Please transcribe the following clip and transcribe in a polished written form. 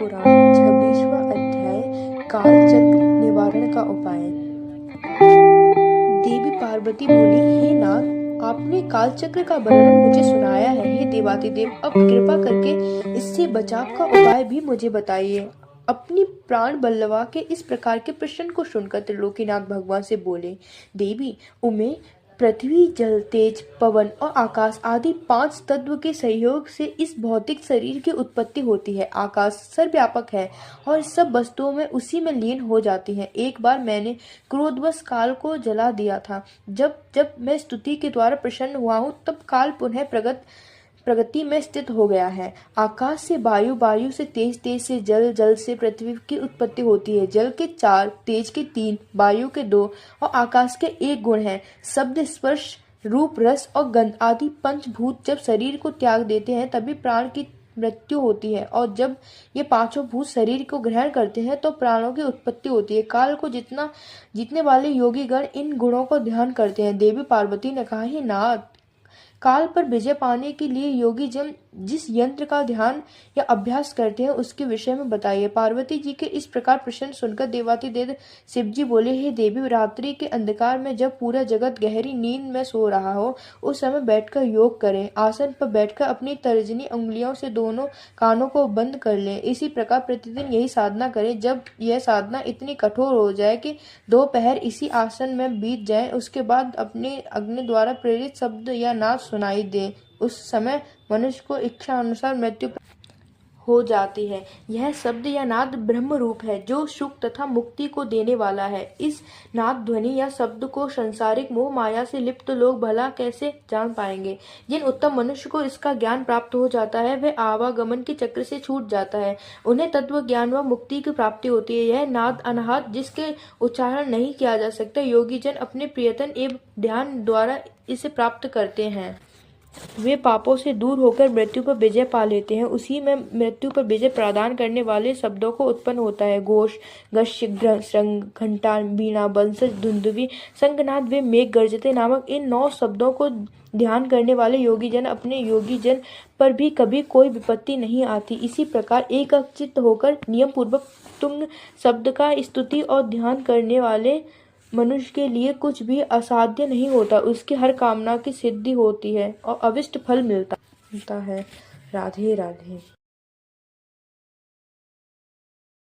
पुराण 26वां अध्याय कालचक्र निवारण का उपाय। देवी पार्वती बोली, हे नाथ, आपने कालचक्र का वर्णन मुझे सुनाया है। हे देवाधिदेव, अब कृपा करके इससे बचाव का उपाय भी मुझे बताइए। अपनी प्राण बल्लवा के इस प्रकार के प्रश्न को सुनकर त्रिलोकीनाथ भगवान से बोले, देवी, उमे पृथ्वी, जल, तेज, पवन और आकाश आदि 5 तत्व के सहयोग से इस भौतिक शरीर की उत्पत्ति होती है। आकाश सर्वव्यापक है और सब वस्तुओं में उसी में लीन हो जाती है। एक बार मैंने क्रोधवश काल को जला दिया था। जब जब मैं स्तुति के द्वारा प्रसन्न हुआ हूँ, तब काल पुनः प्रगति में स्थित हो गया है। आकाश से वायु, वायु से तेज, तेज से जल, जल से पृथ्वी की उत्पत्ति होती है। जल के 4, तेज के 3, वायु के 2 और आकाश के 1 गुण हैं। शब्द, स्पर्श, रूप, रस और गंध आदि पंचभूत जब शरीर को त्याग देते हैं, तभी प्राण की मृत्यु होती है। और जब ये 5 भूत शरीर को ग्रहण करते हैं, तो प्राणों की उत्पत्ति होती है। काल को जीतने वाले योगी गण इन गुणों को ध्यान करते हैं। देवी पार्वती ने कहा, हे नाथ, काल पर विजय पाने के लिए योगी जन जिस यंत्र का ध्यान या अभ्यास करते हैं, उसके विषय में बताइए। पार्वती जी के इस प्रकार प्रश्न सुनकर देवाधिदेव शिव जी बोले, हे देवी, रात्रि के अंधकार में जब पूरा जगत गहरी नींद में सो रहा हो, उस समय बैठकर योग करें। आसन पर बैठकर अपनी तर्जनी उंगलियों से दोनों कानों को बंद कर लें। इसी प्रकार प्रतिदिन यही साधना करें। जब यह साधना इतनी कठोर हो जाए कि दोपहर इसी आसन में बीत जाए, उसके बाद अपने अग्नि द्वारा प्रेरित शब्द या नाद सुनाई दे, उस समय मनुष्य को इच्छा अनुसार मृत्यु हो जाती है। यह शब्द या नाद ब्रह्म रूप है, जो सुख तथा मुक्ति को देने वाला है। इस नाद ध्वनि या शब्द को संसारिक मोह माया से लिप्त लोग भला कैसे जान पाएंगे। जिन उत्तम मनुष्य को इसका ज्ञान प्राप्त हो जाता है, वे आवागमन के चक्र से छूट जाता है। उन्हें तत्व ज्ञान व मुक्ति की प्राप्ति होती है। यह नाद अनाहत, जिसके उच्चारण नहीं किया जा सकता, योगी जन अपने प्रियतन एवं ध्यान द्वारा इसे प्राप्त करते हैं। वे पापों से दूर होकर मृत्यु पर विजय पा लेते हैं। उसी में मृत्यु पर विजय प्रदान करने वाले शब्दों को उत्पन्न होता है। घोष, गश, श्रृंग, घंटा, वीणा, बंसज, धुंधुवी, शंखनाद व मेघ गर्जते नामक इन 9 शब्दों को ध्यान करने वाले योगी जन अपने योगी जन पर भी कभी कोई विपत्ति नहीं आती। इसी प्रकार एकचित्त होकर नियम पूर्वक तुंग शब्द का स्तुति और ध्यान करने वाले मनुष्य के लिए कुछ भी असाध्य नहीं होता। उसकी हर कामना की सिद्धि होती है और अविष्ट फल मिलता है। राधे राधे।